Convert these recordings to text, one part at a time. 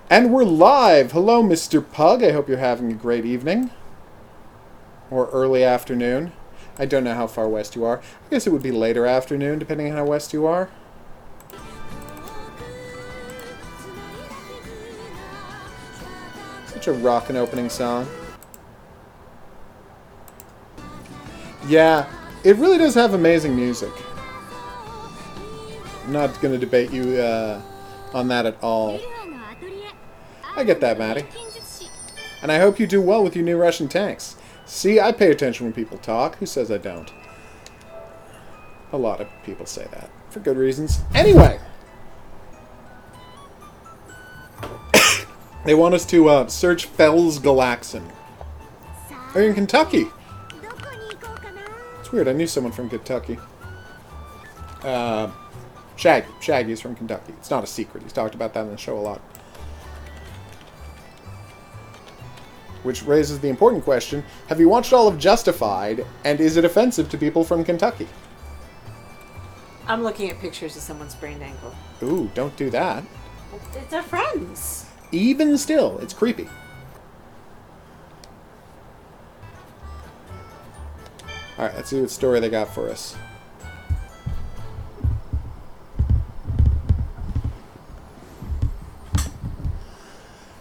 And we're live! Hello, Mr. Pug. I hope you're having a great evening. Or early afternoon. I don't know how far west you are. I guess it would be later afternoon, depending on how west you are. Such a rockin' opening song. Yeah, it really does have amazing music. I'm not going to debate you on that at all. I get that, Maddie. And I hope you do well with your new Russian tanks. See, I pay attention when people talk. Who says I don't? A lot of people say that. For good reasons. Anyway! They want us to search Fells Galaxin. They're in Kentucky. It's weird, I knew someone from Kentucky. Shaggy's from Kentucky. It's not a secret. He's talked about that in the show a lot. Which raises the important question, have you watched all of Justified, and is it offensive to people from Kentucky? I'm looking at pictures of someone's brain angle. Ooh, don't do that. It's our friends. Even still, it's creepy. Alright, let's see what story they got for us.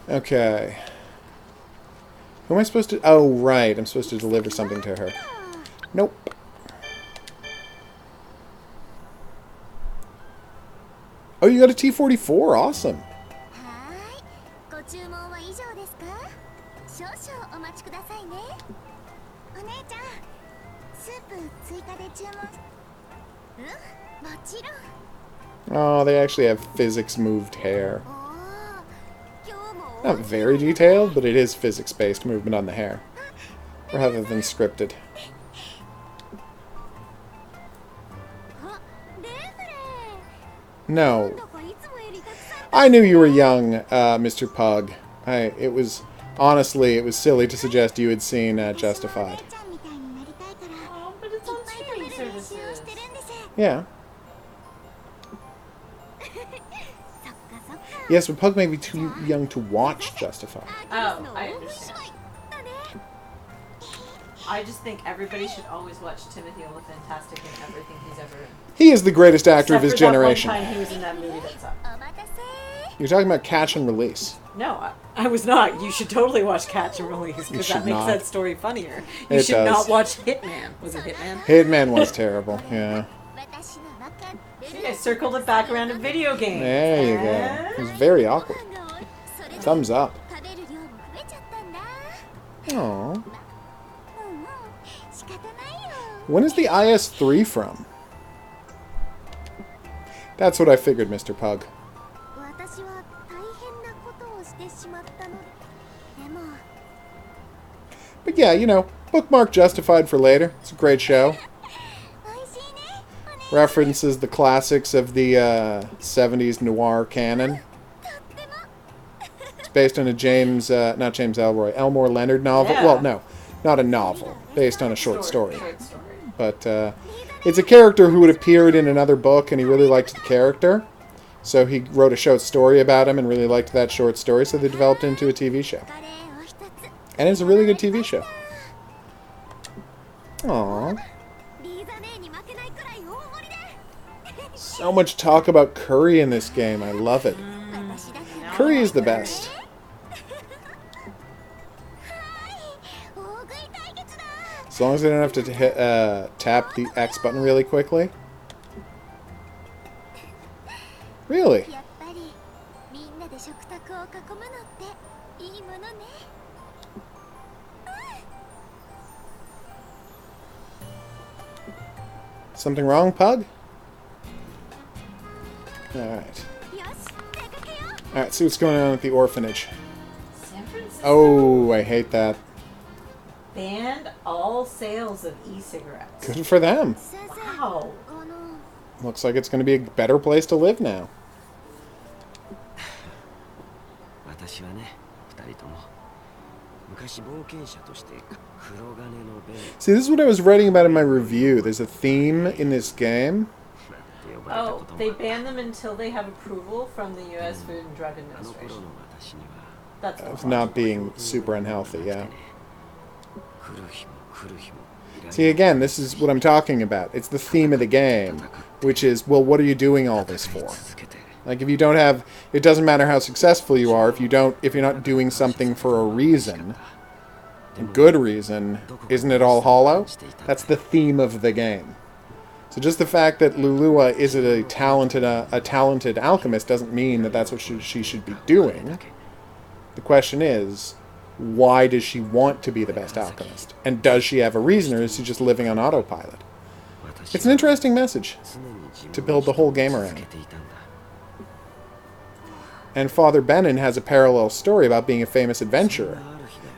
Okay. Who am I supposed to... Oh, right. I'm supposed to deliver something to her. Nope. Oh, you got a T-44. Awesome. Oh, they actually have physics-moved hair. Not very detailed, but it is physics-based movement on the hair. Rather than scripted. No. I knew you were young, Mr. Pug. Honestly, it was silly to suggest you had seen Justified. Oh, but it's on streaming services. Yeah. Yes, but Pug may be too young to watch Justified. Oh, I understand. I just think everybody should always watch Timothy Olyphantastic in everything he's ever in. He is the greatest actor of his generation. Except for that one time he was in that movie that sucked. You're talking about Catch and Release. No, I was not. You should totally watch Catch and Release because that makes that story funnier. You should not watch Hitman. Was it Hitman? Hitman was terrible, yeah. See, I circled it back around to video games. There you go. It was very awkward. Thumbs up. Aww. When is the IS-3 from? That's what I figured, Mr. Pug. But yeah, you know, bookmark Justified for later. It's a great show. References the classics of the 70s noir canon. It's based on a Elmore Leonard novel. Yeah. Well, no, not a novel. Based on a short story. But it's a character who had appeared in another book, and he really liked the character. So he wrote a short story about him and really liked that short story, so they developed it into a TV show. And it's a really good TV show. Aww. So much talk about curry in this game. I love it. Curry is the best. As long as I don't have to tap the X button really quickly. Really? Something wrong, Pug? Alright. Alright, see what's going on at the orphanage. San Francisco Oh, I hate that. banned all sales of e-cigarettes. Good for them. Wow. Looks like it's going to be a better place to live now. See, this is what I was writing about in my review. There's a theme in this game Oh, they ban them until they have approval from the U.S. Food and Drug Administration. That's of not being super unhealthy, yeah. See, again, this is what I'm talking about. It's the theme of the game, which is, well, what are you doing all this for? Like, if you don't have... It doesn't matter how successful you are, if you're not doing something for a reason, a good reason, isn't it all hollow? That's the theme of the game. So just the fact that Lulua is a talented alchemist doesn't mean that that's what she should be doing. The question is, why does she want to be the best alchemist? And does she have a reason, or is she just living on autopilot? It's an interesting message to build the whole game around. And Father Benin has a parallel story about being a famous adventurer.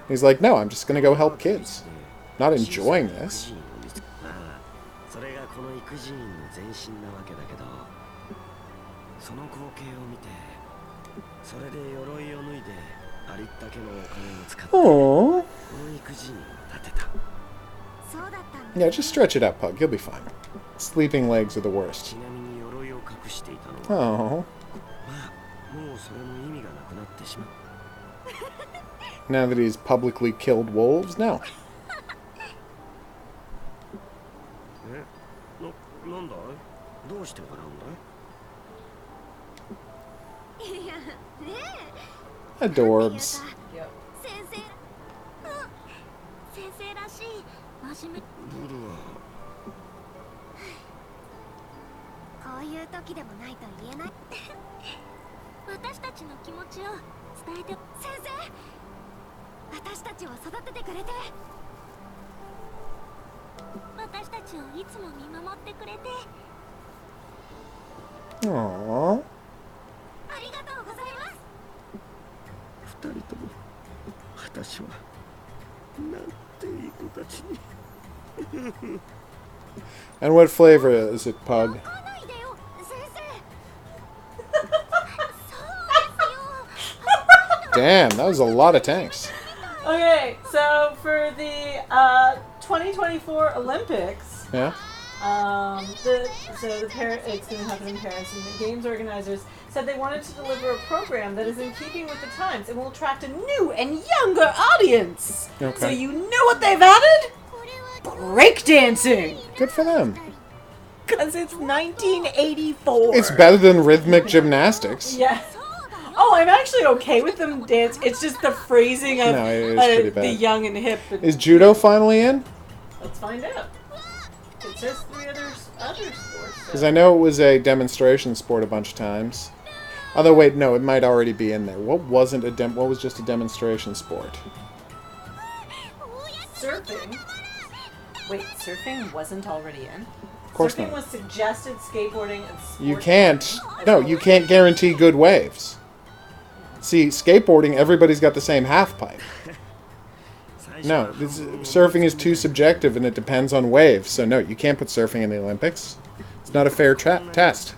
He's like, no, I'm just going to go help kids. Not enjoying this. Aww. Yeah, just stretch it out, Pug. You'll be fine. Sleeping legs are the worst. Oh. Now that he's publicly killed wolves? No. Adorbs. Yep. Aww. And what flavor is it, Pug? Damn, that was a lot of tanks. Okay, so for the 2024 Olympics, yeah, it's going to happen in Paris, and the games organizers said they wanted to deliver a program that is in keeping with the times and will attract a new and younger audience. Okay. So you know what they've added? Breakdancing. Good for them. Because it's 1984. It's better than rhythmic gymnastics. Yes. Oh, I'm actually okay with them dance. It's just the phrasing of the young and hip. Is judo finally in? Let's find out. It says 3 other sports. Because I know it was a demonstration sport a bunch of times. Although, wait, no, it might already be in there. What wasn't what was just a demonstration sport? Surfing. Wait, surfing wasn't already in? Of course surfing not. was suggested, skateboarding, and sports. You can't. No, you can't guarantee good waves. See, skateboarding, everybody's got the same half pipe. No, surfing is too subjective and it depends on waves. So no, you can't put surfing in the Olympics. It's not a fair test.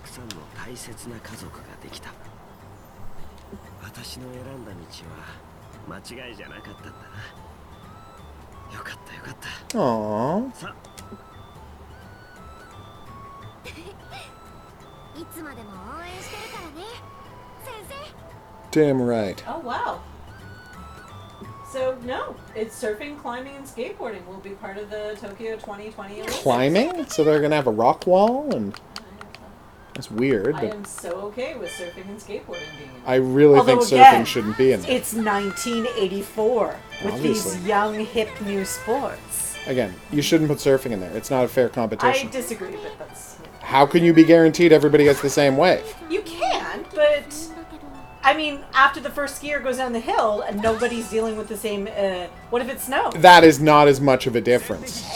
Aww. Damn right. Oh, wow. So, no, it's surfing, climbing, and skateboarding will be part of the Tokyo 2020 Olympics. Climbing? So they're going to have a rock wall? And that's weird. I am so okay with surfing and skateboarding being in. I really think surfing shouldn't be in there. It's 1984 with Obviously. these young, hip new sports. Again, you shouldn't put surfing in there. It's not a fair competition. I disagree, but that's... How can you be guaranteed everybody gets the same wave? You can, but... I mean, after the first skier goes down the hill and nobody's dealing with the same... what if it snows? That is not as much of a difference.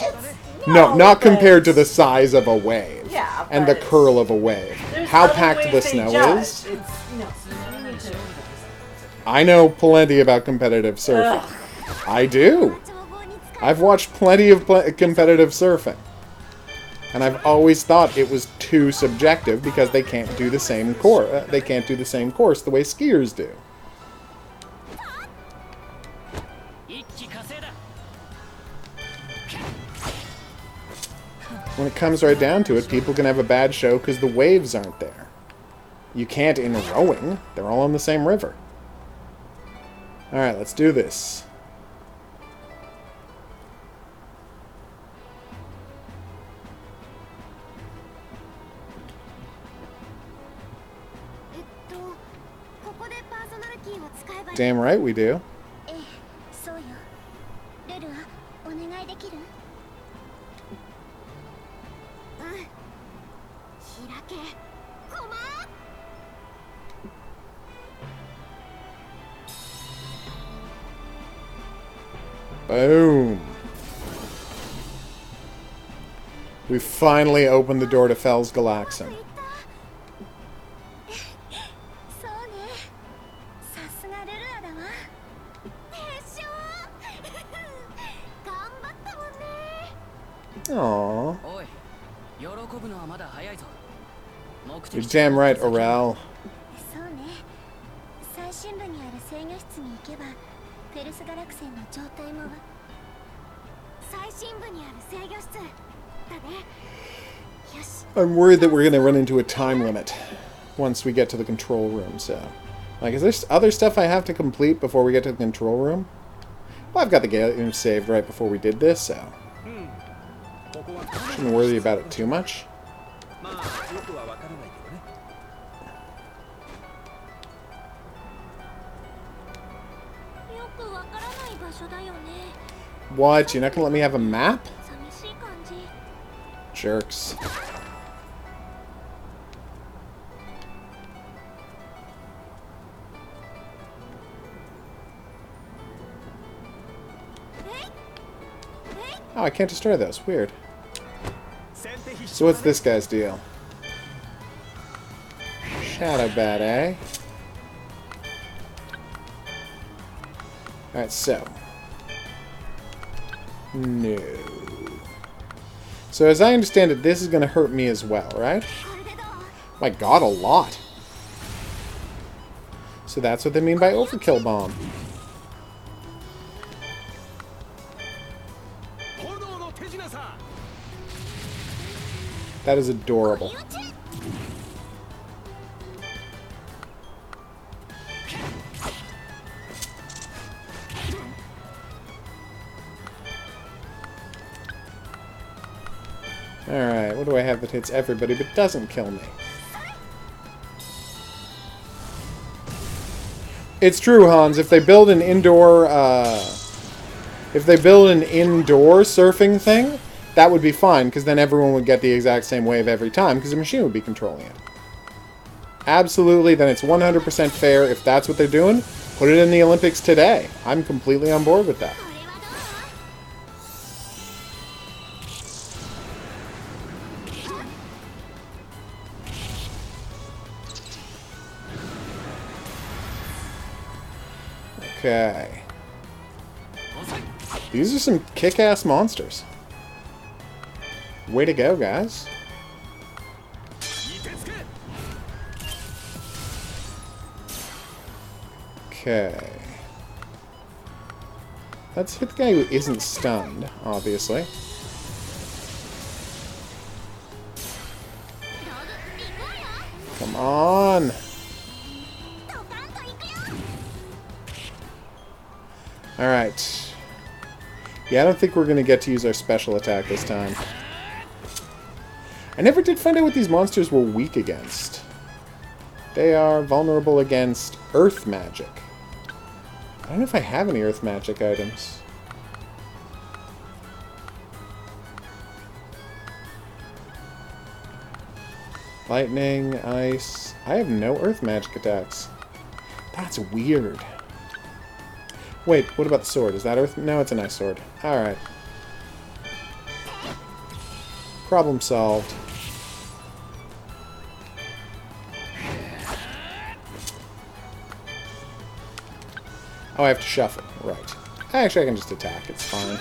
No, not compared to the size of a wave. Yeah, and the curl of a wave. How packed the snow is. I know plenty about competitive surfing. Ugh. I do. I've watched plenty of competitive surfing. And I've always thought it was too subjective because they can't do the same course. They can't do the same course the way skiers do. when it comes right down to it, people can have a bad show because the waves aren't there. You can't in rowing. They're all on the same river. Alright, let's do this. Damn right we do. Boom. We finally opened the door to Fel's Galaxin. Aww. You're damn right, Oral. I'm worried that we're going to run into a time limit once we get to the control room, so... Like, is there other stuff I have to complete before we get to the control room? Well, I've got the game saved right before we did this, so... Shouldn't worry about it too much. What? You're not gonna let me have a map? Jerks. Oh, I can't destroy those. Weird. So what's this guy's deal? Shadow Bat, eh? Alright, so. No. So as I understand it, this is going to hurt me as well, right? My god, a lot. So that's what they mean by Overkill Bomb. That is adorable. Alright, what do I have that hits everybody but doesn't kill me? It's true, Hans, if they build an indoor, surfing thing, that would be fine, because then everyone would get the exact same wave every time, because the machine would be controlling it. Absolutely, then it's 100% fair. If that's what they're doing, put it in the Olympics today. I'm completely on board with that. Okay. These are some kick-ass monsters. Way to go, guys. Okay. Let's hit the guy who isn't stunned, obviously. Come on! Alright. Yeah, I don't think we're going to get to use our special attack this time. I never did find out what these monsters were weak against. They are vulnerable against earth magic. I don't know if I have any earth magic items. Lightning, ice... I have no earth magic attacks. That's weird. Wait, what about the sword? Is that earth? No, it's an ice sword. Alright. Problem solved. Oh, I have to shuffle. Right. Actually, I can just attack. It's fine.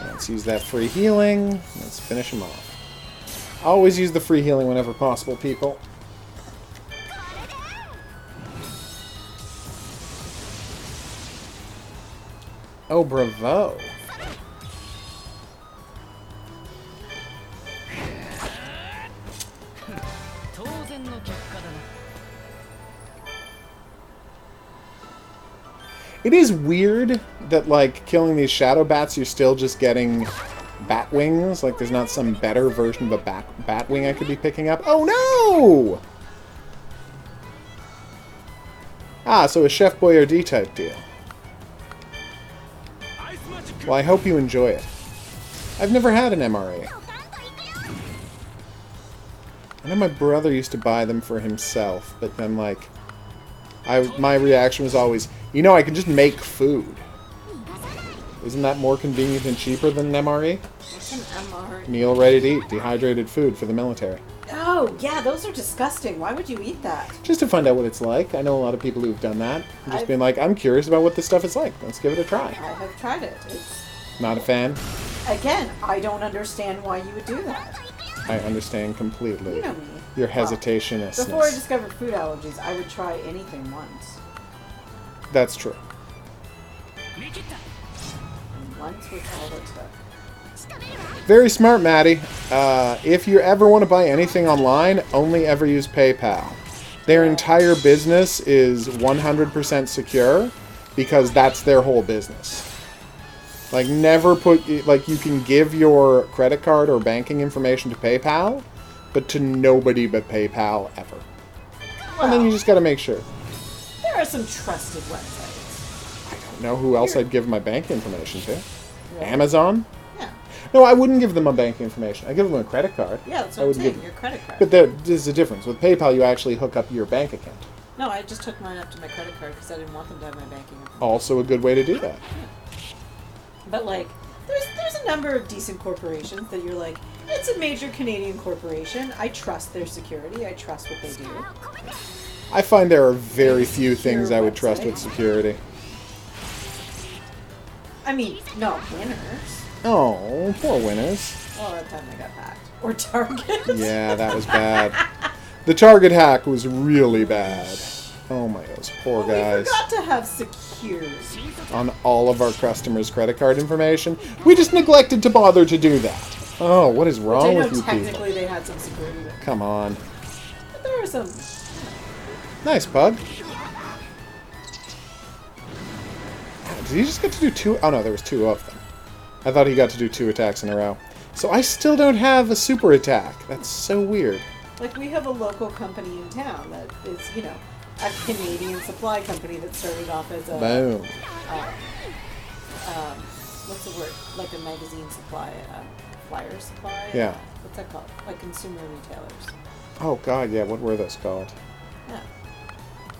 Let's use that free healing. Let's finish him off. Always use the free healing whenever possible, people. Oh, bravo. It is weird that, like, killing these shadow bats, you're still just getting bat wings. Like, there's not some better version of a bat wing I could be picking up. Oh, no! Ah, so a Chef Boyardee type deal. Well, I hope you enjoy it. I've never had an MRE. I know my brother used to buy them for himself, but then, like, my reaction was always, you know, I can just make food. Isn't that more convenient and cheaper than an MRE? What's an MRE? Meal ready to eat, dehydrated food for the military. Oh, yeah, those are disgusting. Why would you eat that? Just to find out what it's like. I know a lot of people who've done that. Just being like, I'm curious about what this stuff is like. Let's give it a try. I have tried it. It's... Not a fan? Again, I don't understand why you would do that. I understand completely. You know me. Your hesitationist. Before I discovered food allergies, I would try anything once. That's true. And once was all it took. Very smart, Maddie. If you ever want to buy anything online, only ever use PayPal. Their entire business is 100% secure because that's their whole business. Like, never put... Like, you can give your credit card or banking information to PayPal, but to nobody but PayPal ever. Well, and then you just got to make sure. There are some trusted websites. I don't know who else I'd give my bank information to. Really? Amazon? Yeah. No, I wouldn't give them my banking information. I'd give them a credit card. Yeah, that's what I'm saying. Your credit card. But there's a difference. With PayPal, you actually hook up your bank account. No, I just hooked mine up to my credit card because I didn't want them to have my banking information. Also a good way to do that. But, like, there's a number of decent corporations that you're like, it's a major Canadian corporation. I trust their security. I trust what they do. I find there are very few things I would trust website. with security. I mean, no, Winners. Oh, poor Winners. Well, that time they got hacked. Or Target. Yeah, that was bad. The Target hack was really bad. Oh my, those poor guys. We forgot to have security. On all of our customers' credit card information. We just neglected to bother to do that. Oh, what is wrong with you people? Technically they had some security there. Come on. But there were some... Nice, Pug. Did he just get to do two? Oh no, there was two of them. I thought he got to do 2 attacks in a row. So I still don't have a super attack. That's so weird. Like, we have a local company in town that is, you know, a Canadian supply company that started off as a... Boom. What's the word? Like a magazine supply, flyer supply? Yeah. What's that called? Like consumer retailers. Oh god, yeah, what were those called? Yeah.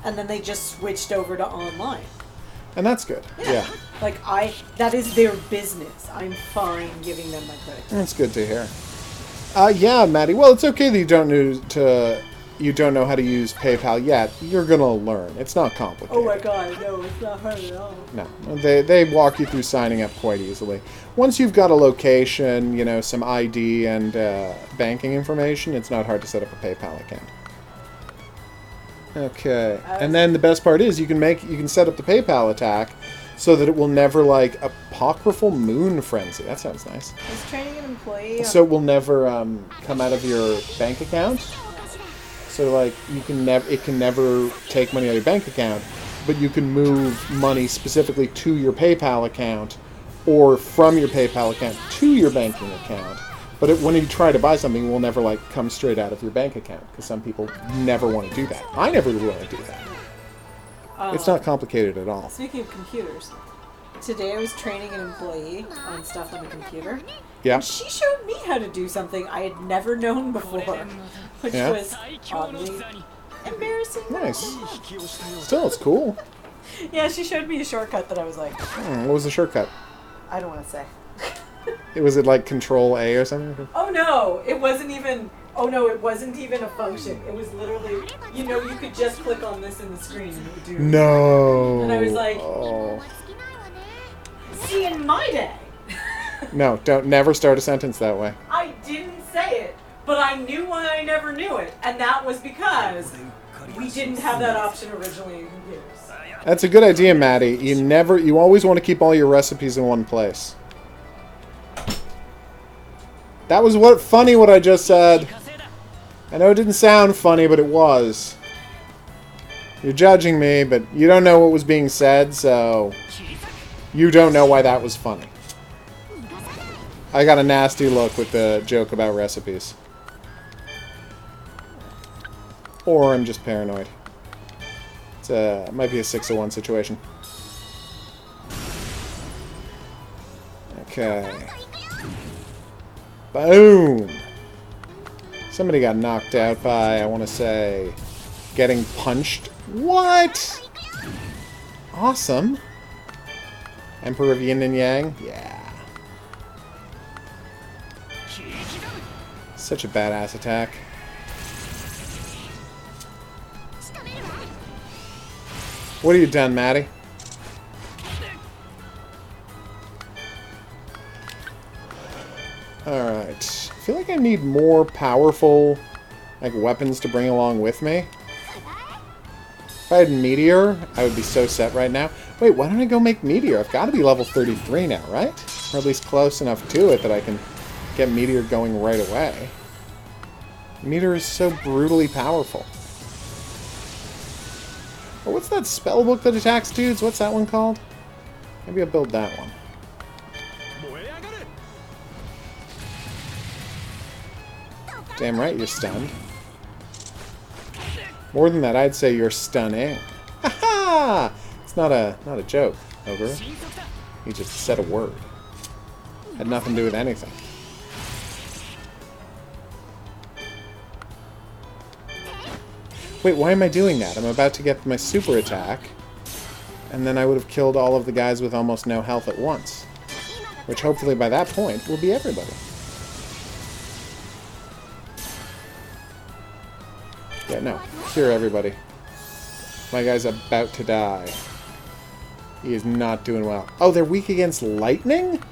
And then they just switched over to online. And that's good. Yeah. Like, that is their business. I'm fine giving them my credit card. That's good to hear. Yeah, Maddie. Well, it's okay that you don't know how to use PayPal yet. You're gonna learn. It's not complicated. Oh my god, no, it's not hard at all. No, they walk you through signing up quite easily. Once you've got a location, you know, some ID and banking information, it's not hard to set up a PayPal account. Okay, and then the best part is you can set up the PayPal attack so that it will never, like, apocryphal moon frenzy. That sounds nice. I was training an employee. So it will never come out of your bank account. So, like, it can never take money out of your bank account, but you can move money specifically to your PayPal account or from your PayPal account to your banking account. But when you try to buy something, it will never, like, come straight out of your bank account because some people never want to do that. I never want to do that. It's not complicated at all. Speaking of computers, today I was training an employee on stuff on the computer. Yeah. And she showed me how to do something I had never known before, which was oddly embarrassing. Nice. Still, it's cool. Yeah, she showed me a shortcut that I was like... What was the shortcut? I don't want to say. Was it like Control A or something? Oh no, it wasn't even... Oh no, it wasn't even a function. It was literally, you know, you could just click on this in the screen and it would do... No. And I was like... Oh. See, in my day... No, never start a sentence that way. I didn't say it, but I knew why I never knew it. And that was because we didn't have that option originally in computers. That's a good idea, Maddie. You always want to keep all your recipes in one place. That was funny what I just said. I know it didn't sound funny, but it was. You're judging me, but you don't know what was being said, so you don't know why that was funny. I got a nasty look with the joke about recipes. Or I'm just paranoid. It might be a 6-1 situation. Okay. Boom! Somebody got knocked out by, I want to say, getting punched. What? Awesome. Emperor of Yin and Yang? Yeah. Such a badass attack. What have you done, Maddie? Alright. I feel like I need more powerful weapons to bring along with me. If I had Meteor, I would be so set right now. Wait, why don't I go make Meteor? I've got to be level 33 now, right? Or at least close enough to it that I can get Meteor going right away. Meteor is so brutally powerful. Oh, what's that spell book that attacks dudes? What's that one called? Maybe I'll build that one. Damn right you're stunned. More than that, I'd say you're stunning. Ha-ha! It's not a joke, HOGuru. He just said a word. Had nothing to do with anything. Wait, why am I doing that? I'm about to get my super attack, and then I would have killed all of the guys with almost no health at once. Which hopefully by that point will be everybody. Yeah, no. Cure everybody. My guy's about to die. He is not doing well. Oh, they're weak against lightning?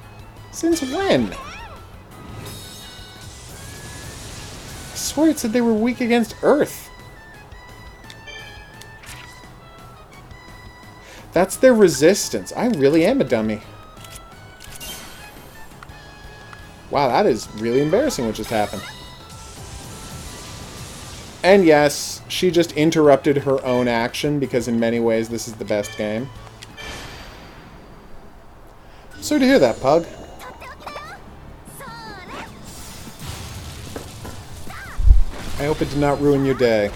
Since when? I swear it said they were weak against earth. That's their resistance. I really am a dummy. Wow, that is really embarrassing what just happened. And yes, she just interrupted her own action because in many ways this is the best game. Sorry to hear that, Pug. I hope it did not ruin your day.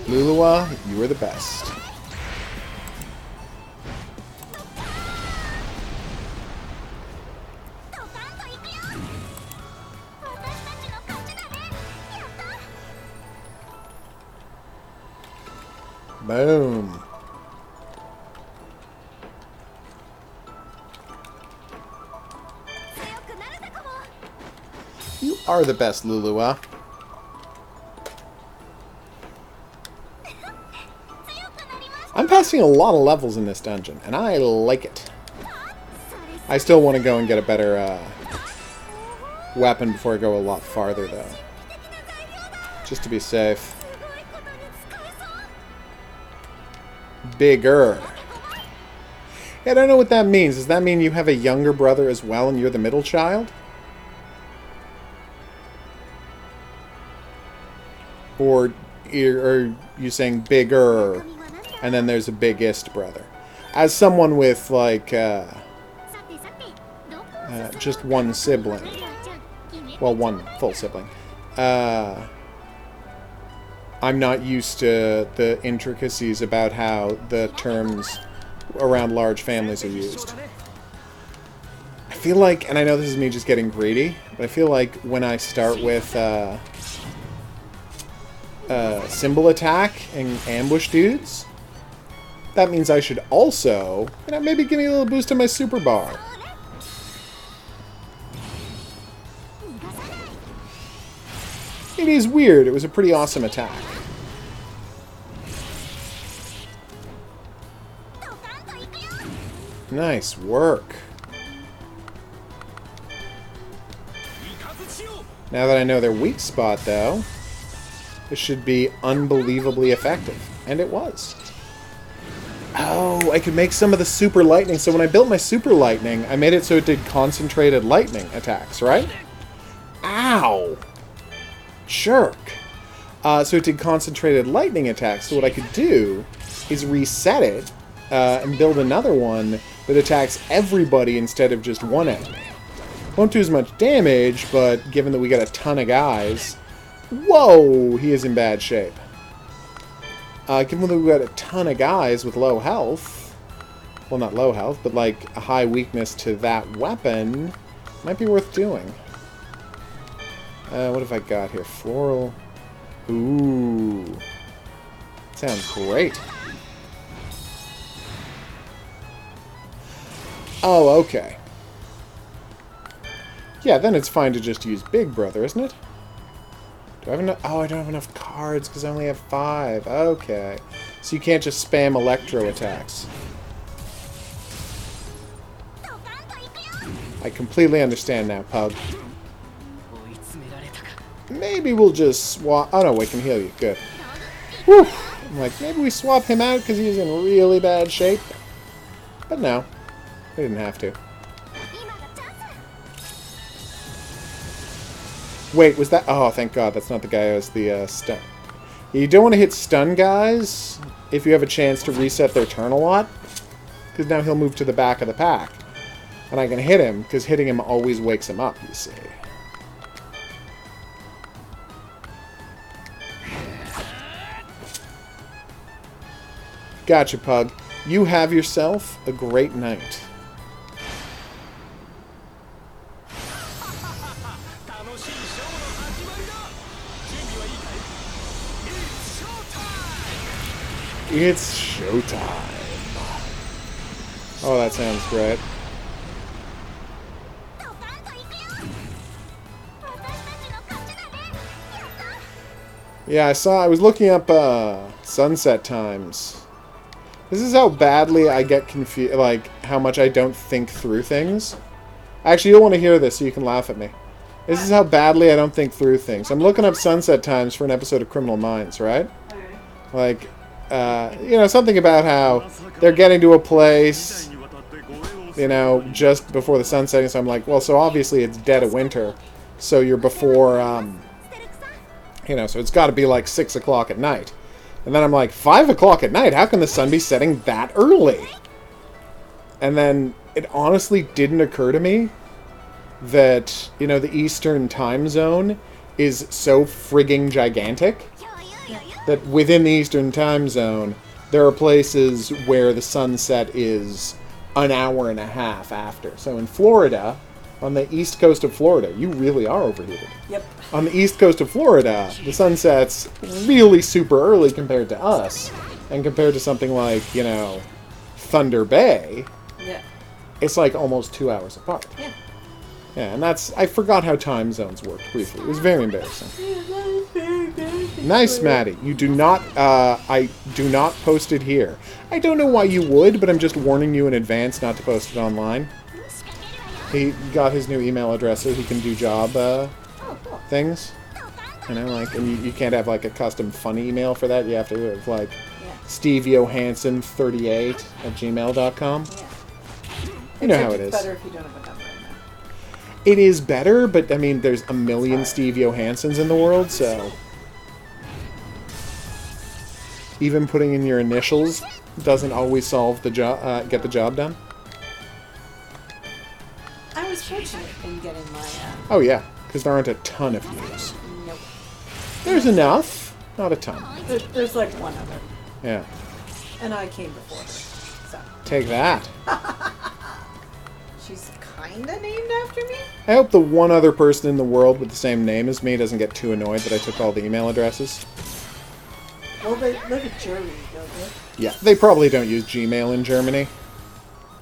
Lulua, you are the best. Boom. You are the best, Lulua. I'm passing a lot of levels in this dungeon, and I like it. I still want to go and get a better weapon before I go a lot farther, though. Just to be safe. Bigger. Yeah, I don't know what that means. Does that mean you have a younger brother as well and you're the middle child? Or are you saying bigger and then there's a biggest brother? As someone with, like, just one sibling. Well, one full sibling. I'm not used to the intricacies about how the terms around large families are used. I feel like, and I know this is me just getting greedy, but I feel like when I start with symbol attack and ambush dudes, that means I should also, maybe give me a little boost to my super bar. It is weird. It was a pretty awesome attack. Nice work. Now that I know their weak spot, though, this should be unbelievably effective. And it was. Oh, I could make some of the super lightning. So when I built my super lightning, I made it so it did concentrated lightning attacks, right? Ow! Jerk. So it did concentrated lightning attacks. So what I could do is reset it and build another one that attacks everybody instead of just one enemy. Won't do as much damage, but given that we got a ton of guys... Whoa! He is in bad shape. Given that we got a ton of guys with low health... Well, not low health, but like a high weakness to that weapon... Might be worth doing. What have I got here? Floral... Ooh. Sounds great. Oh, okay. Yeah, then it's fine to just use Big Brother, isn't it? Do I have enough? Oh, I don't have enough cards because I only have 5. Okay. So you can't just spam electro attacks. I completely understand now, Pug. Maybe we'll just swap... Oh, no, we can heal you. Good. Whew. I'm like, maybe we swap him out because he's in really bad shape. But no. We didn't have to. Wait, was that... Oh, thank God. That's not the guy who has the stun. You don't want to hit stun guys if you have a chance to reset their turn a lot. Because now he'll move to the back of the pack. And I can hit him, because hitting him always wakes him up, you see. Gotcha, Pug. You have yourself a great night. It's showtime. Oh, that sounds great. Yeah, I was looking up sunset times. This is how badly I get confused, like, how much I don't think through things. Actually, you'll want to hear this so you can laugh at me. This is how badly I don't think through things. I'm looking up sunset times for an episode of Criminal Minds, right? Like, you know, something about how they're getting to a place, you know, just before the sun setting. So I'm like, well, so obviously it's dead of winter. So you're before, you know, so it's got to be like 6 o'clock at night. And then I'm like, 5 o'clock at night? How can the sun be setting that early? And then it honestly didn't occur to me that, you know, the Eastern time zone is so frigging gigantic that within the Eastern time zone, there are places where the sunset is an hour and a half after. So in Florida, on the east coast of Florida, you really are overheated. Yep. On the east coast of Florida, the sun sets really super early compared to us. And compared to something like, you know, Thunder Bay, Yeah. it's like almost 2 hours apart. Yeah. Yeah, and that's... I forgot how time zones worked briefly. It was very embarrassing. Nice, Maddie. You do not... I do not post it here. I don't know why you would, but I'm just warning you in advance not to post it online. He got his new email address so he can do job things. You know, like, and you can't have, like, a custom funny email for that. You have to have, like, stevejohansson38@gmail.com. You know how it is. It's better if you don't have a number in there. It is better, but, I mean, there's a million Steve Johanssons in the world, so... Even putting in your initials doesn't always solve the job, get the job done. I was fortunate in getting my... Oh, yeah, because there aren't a ton of views. Nope. There's enough, not a ton. There's like one other. Yeah. And I came before her. So. Take that. She's kinda named after me? I hope the one other person in the world with the same name as me doesn't get too annoyed that I took all the email addresses. Well, they live in Germany, don't they? Yeah, they probably don't use Gmail in Germany.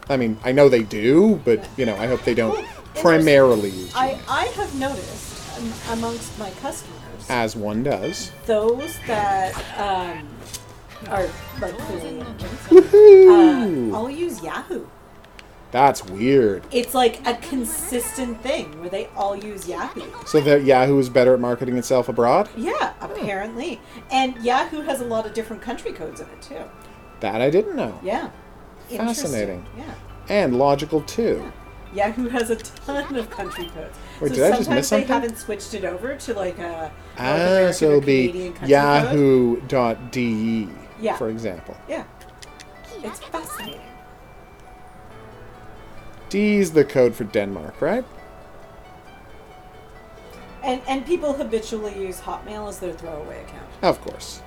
I mean, I know they do, but, you know, I hope they don't primarily use Gmail. I have noticed amongst my customers... As one does. Those that are, like, clearly Woohoo! all use Yahoo. That's weird. It's like a consistent thing where they all use Yahoo. So that Yahoo is better at marketing itself abroad? Yeah, apparently. And Yahoo has a lot of different country codes in it, too. That I didn't know. Yeah. Fascinating. Yeah. And logical, too. Yahoo has a ton of country codes. Wait, so did I just miss sometimes they something? haven't switched it over to like a North Ah, American so or it'll be Canadian country code. yahoo.de, Yeah. for example. Yeah. It's fascinating. D is the code for Denmark, right? And people habitually use Hotmail as their throwaway account. Of course.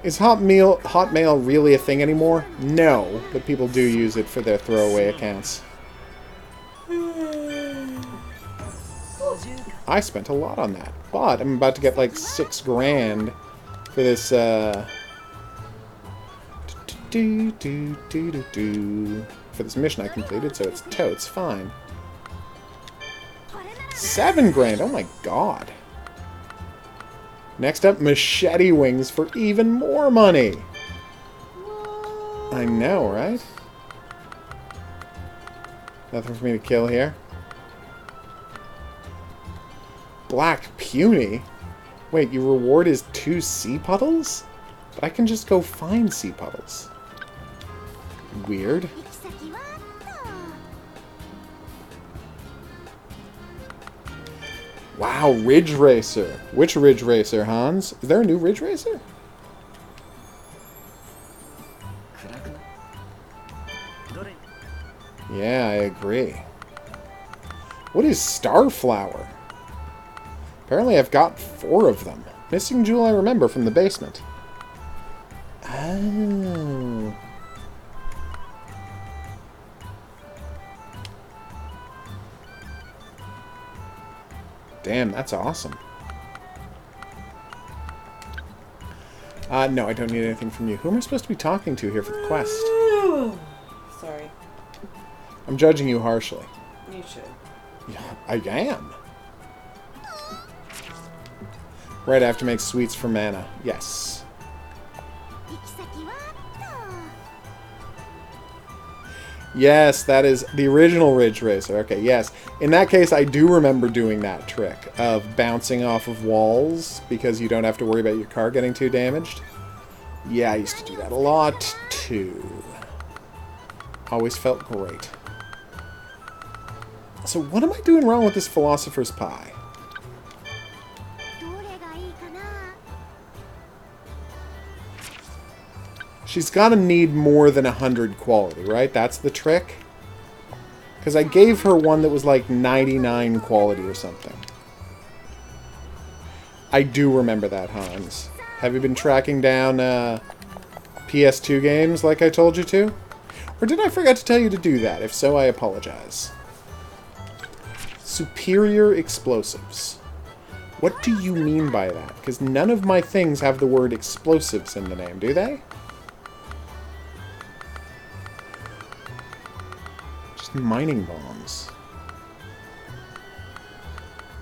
Is Hotmail really a thing anymore? No, but people do use it for their throwaway accounts. I spent a lot on that, but I'm about to get like $6 grand for this, for this mission I completed, so it's totes fine. 7 grand, oh my god. Next up, machete wings for even more money. I know, right? Nothing for me to kill here. Black puny? Wait, your reward is 2 sea puddles? But I can just go find sea puddles. Weird. Wow, Ridge Racer. Which Ridge Racer, Hans? Is there a new Ridge Racer? Yeah, I agree. What is Starflower? Apparently I've got 4 of them. Missing jewel I remember from the basement. Oh. Damn, that's awesome. No, I don't need anything from you. Who am I supposed to be talking to here for the quest? Sorry. I'm judging you harshly. You should. Yeah, I am. Right, I have to make sweets for mana. Yes. Yes, that is the original Ridge Racer. Okay, yes. In that case, I do remember doing that trick of bouncing off of walls because you don't have to worry about your car getting too damaged. Yeah, I used to do that a lot, too. Always felt great. So what am I doing wrong with this Philosopher's Pie? She's got to need more than 100 quality, right? That's the trick? Because I gave her one that was like 99 quality or something. I do remember that, Hans. Have you been tracking down PS2 games like I told you to? Or did I forget to tell you to do that? If so, I apologize. Superior explosives. What do you mean by that? Because none of my things have the word explosives in the name, do they? Mining bombs.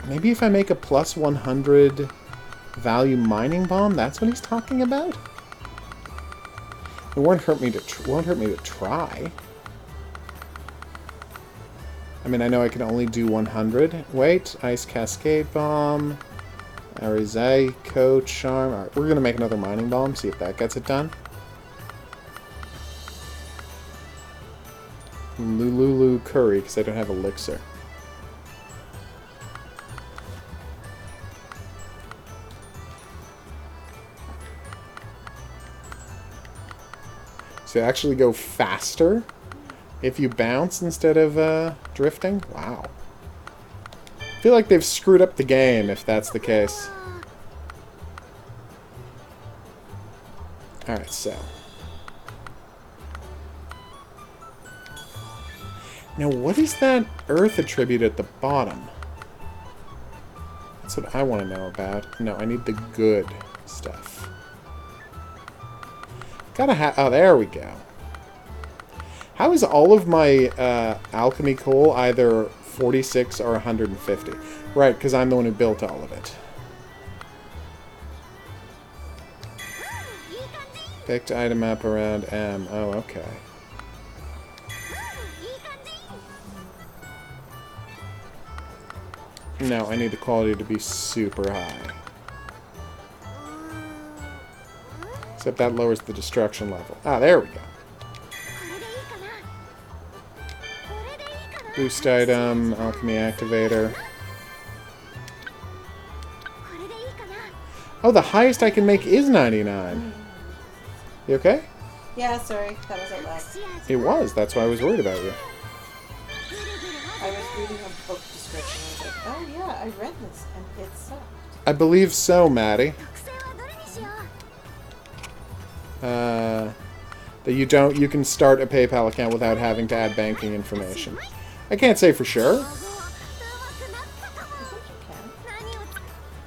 Maybe if I make a plus 100 value mining bomb, that's what he's talking about? It won't hurt me to try. I mean, I know I can only do 100. Wait, ice cascade bomb, Arizai code charm. All right, we're gonna make another mining bomb. See if that gets it done. Lulu curry, because I don't have elixir. So you actually go faster if you bounce instead of drifting? Wow. I feel like they've screwed up the game if that's the case. Alright, so. Now, what is that earth attribute at the bottom? That's what I want to know about. No, I need the good stuff. Gotta have... Oh, there we go. How is all of my alchemy coal either 46 or 150? Right, because I'm the one who built all of it. Picked item up around M. Oh, okay. No, I need the quality to be super high. Except that lowers the destruction level. Ah, there we go. Boost item, alchemy activator. Oh, the highest I can make is 99. You okay? Yeah, sorry. That was out loud. It was. That's why I was worried about you. I was reading a book description and I was like, oh yeah, I read this and it sucked. I believe so, Maddie. That you can start a PayPal account without having to add banking information. I can't say for sure.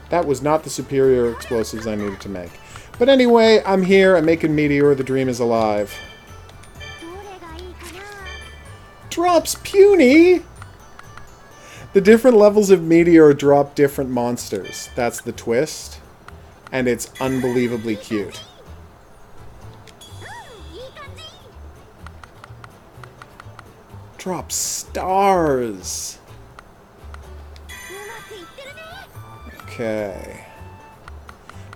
That was not the superior explosives I needed to make. But anyway, I'm here, I'm making Meteor, the dream is alive. Drops puny! The different levels of Meteor drop different monsters. That's the twist. And it's unbelievably cute. Drop stars! Okay.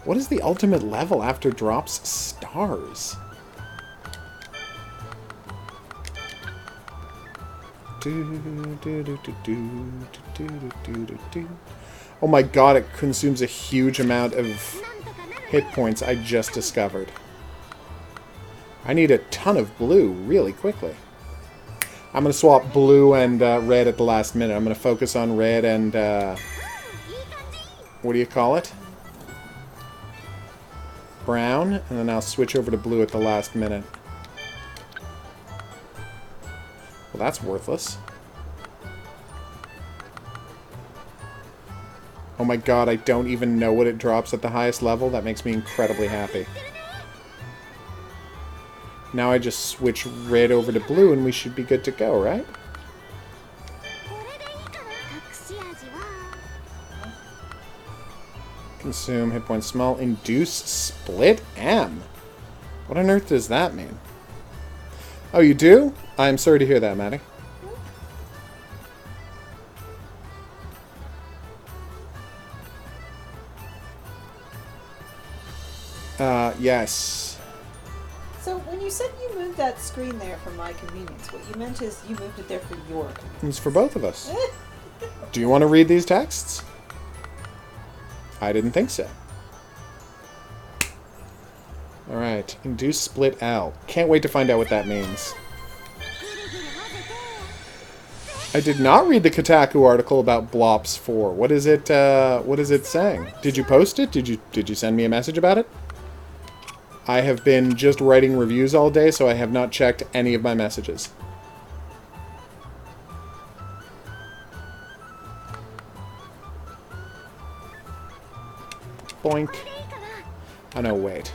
What is the ultimate level after drops stars? Oh my god, it consumes a huge amount of hit points I just discovered. I need a ton of blue really quickly. I'm going to swap blue and red at the last minute. I'm going to focus on red and... what do you call it? Brown, and then I'll switch over to blue at the last minute. Well, that's worthless. Oh my god, I don't even know what it drops at the highest level. That makes me incredibly happy. Now I just switch red over to blue and we should be good to go, right? Consume hit points small. Induce split M. What on earth does that mean? Oh, you do? I'm sorry to hear that, Maddie. Yes. So when you said you moved that screen there for my convenience, what you meant is you moved it there for your convenience. It's for both of us. Do you want to read these texts? I didn't think so. Alright. Induce split L. Can't wait to find out what that means. I did not read the Kotaku article about Blops 4. What is it saying? Did you post it? Did you send me a message about it? I have been just writing reviews all day, so I have not checked any of my messages. Boink. Oh no, wait.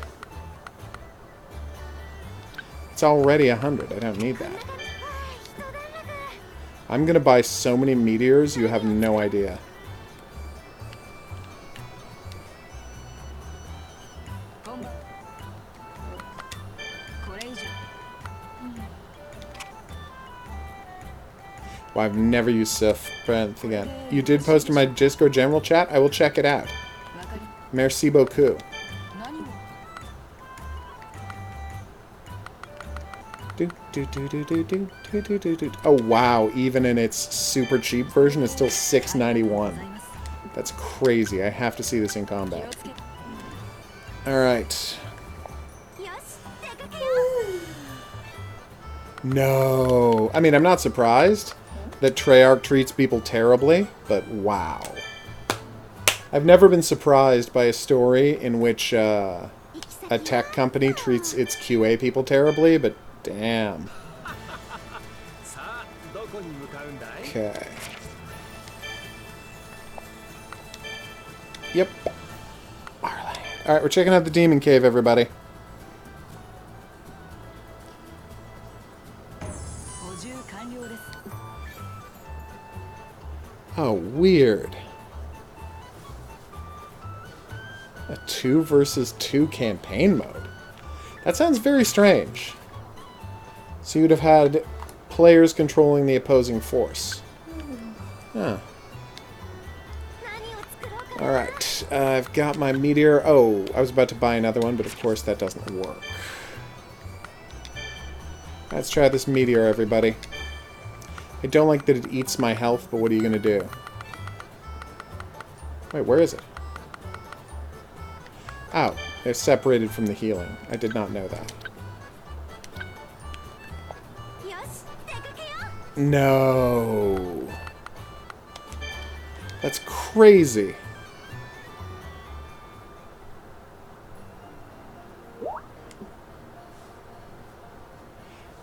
It's already 100. I don't need that. I'm gonna buy so many meteors, you have no idea. Well, I've never used Strength again. You did post in my Discord general chat? I will check it out. Merci beaucoup. Oh wow, even in its super cheap version, it's still $6.91. That's crazy. I have to see this in combat. Alright. No. I mean, I'm not surprised that Treyarch treats people terribly, but wow. I've never been surprised by a story in which a tech company treats its QA people terribly, but damn. Okay. Yep. Alright, we're checking out the Demon Cave, everybody. Oh, weird. A 2 versus 2 campaign mode. That sounds very strange. So you'd have had players controlling the opposing force. Huh. Alright, I've got my meteor. Oh, I was about to buy another one, but of course that doesn't work. Let's try this meteor, everybody. I don't like that it eats my health, but what are you going to do? Wait, where is it? Oh, it's separated from the healing. I did not know that. No. That's crazy.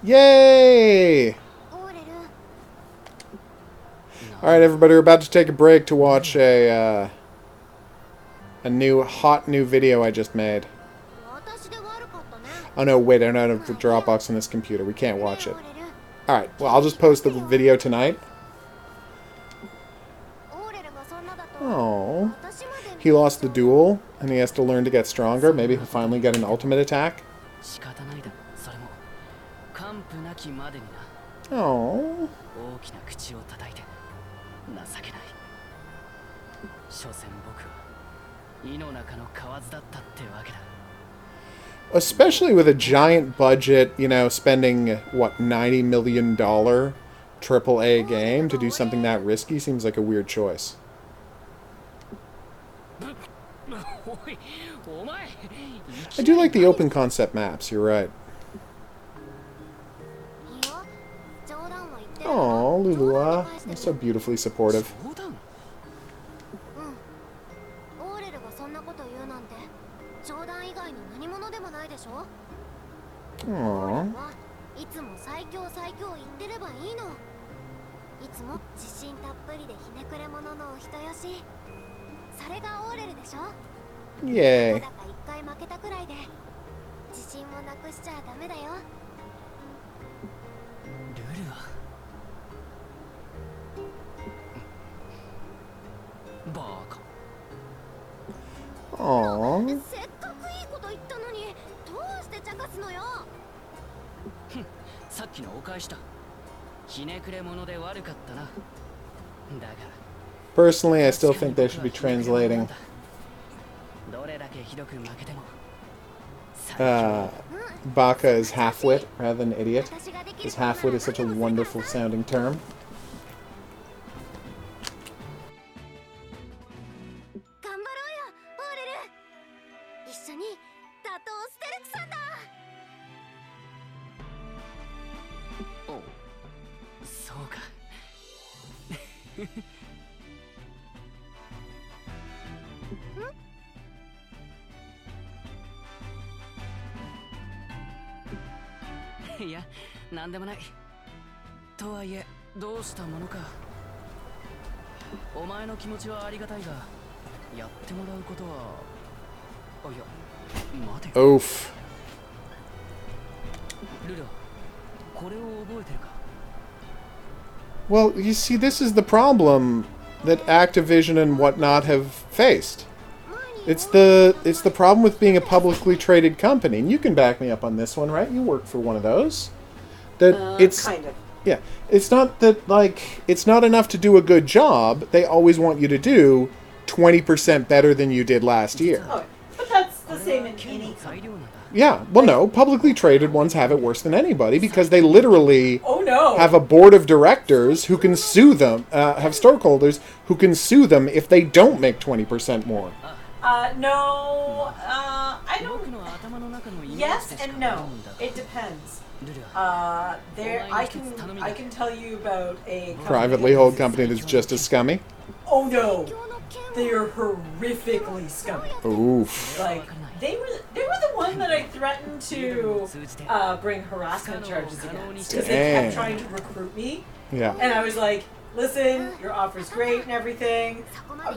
Yay! Alright, everybody, we're about to take a break to watch a hot new video I just made. Oh no, wait, I don't have the Dropbox on this computer. We can't watch it. Alright, well, I'll just post the video tonight. Oh, he lost the duel, and he has to learn to get stronger. Maybe he'll finally get an ultimate attack. Oh. Especially with a giant budget, you know, spending, what, $90 million AAA game to do something that risky seems like a weird choice. I do like the open concept maps, you're right. Oh, Lulua. You're so beautifully supportive. Aww. Yay. Aww. Personally, I still think they should be translating Baka as half-wit rather than idiot, because half-wit is such a wonderful sounding term. Oof. Well, you see, this is the problem that Activision and whatnot have faced. It's the problem with being a publicly traded company, and you can back me up on this one, right? You work for one of those. That it's kind of. Yeah, it's not that, like, it's not enough to do a good job. They always want you to do 20% better than you did last year. Oh, but that's the same in any company. Yeah, well, no, publicly traded ones have it worse than anybody because they literally no. have a board of directors who can sue them, have stockholders who can sue them if they don't make 20% more. No, I don't. Yes and no. It depends. I can tell you about a Privately held company that's just as scummy. Oh no, they are horrifically scummy. Oof. Like they were the one that I threatened to bring harassment charges against because they kept trying to recruit me. Yeah. And I was like, listen, your offer's great and everything.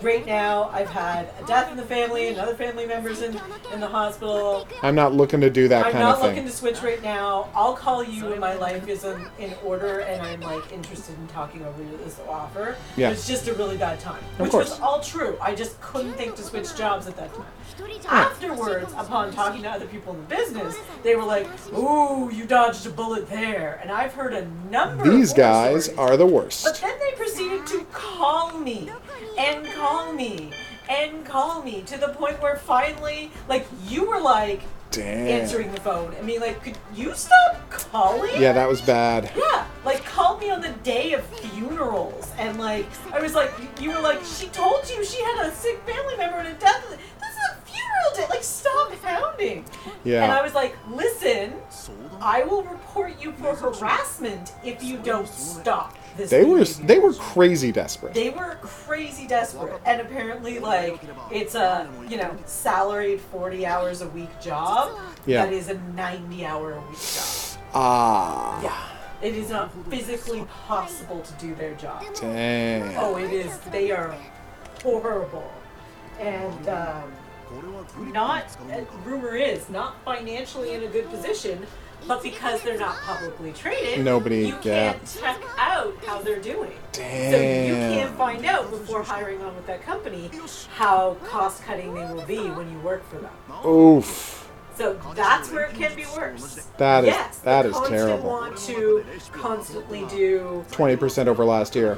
Right now, I've had a death in the family, another family member's in the hospital. I'm not looking to do that kind of thing. I'm not looking to switch right now. I'll call you when my life is in order and I'm like interested in talking over this offer. Yeah. It's just a really bad time. Which was all true. I just couldn't think to switch jobs at that time. Afterwards, upon talking to other people in the business, they were like, ooh, you dodged a bullet there. And I've heard a number These of guys stories. are the worst. But then they proceeded to call me and call me and call me to the point where finally, like, you were like Damn. answering the phone. I mean, like, could you stop calling? Yeah, that was bad. Yeah, Like, called me on the day of funerals. And, like, I was like, you were like, she told you she had a sick family member and a death. This is a funeral day. Like, stop hounding. Yeah. And I was like, listen, I will report you for harassment if you don't stop this. They were crazy desperate. They were crazy desperate. And apparently, like, it's a, salaried 40 hours a week job. Yeah. That is a 90-hour-a-week job. Ah. Yeah. It is not physically possible to do their job. Dang. Oh, it is. They are horrible. And rumor is, not financially in a good position, but because they're not publicly traded, you can't check out how they're doing. Damn. So you can't find out before hiring on with that company how cost-cutting they will be when you work for them. Oof. So that's where it can be worse. That is constant terrible. Want to constantly do 20% over last year.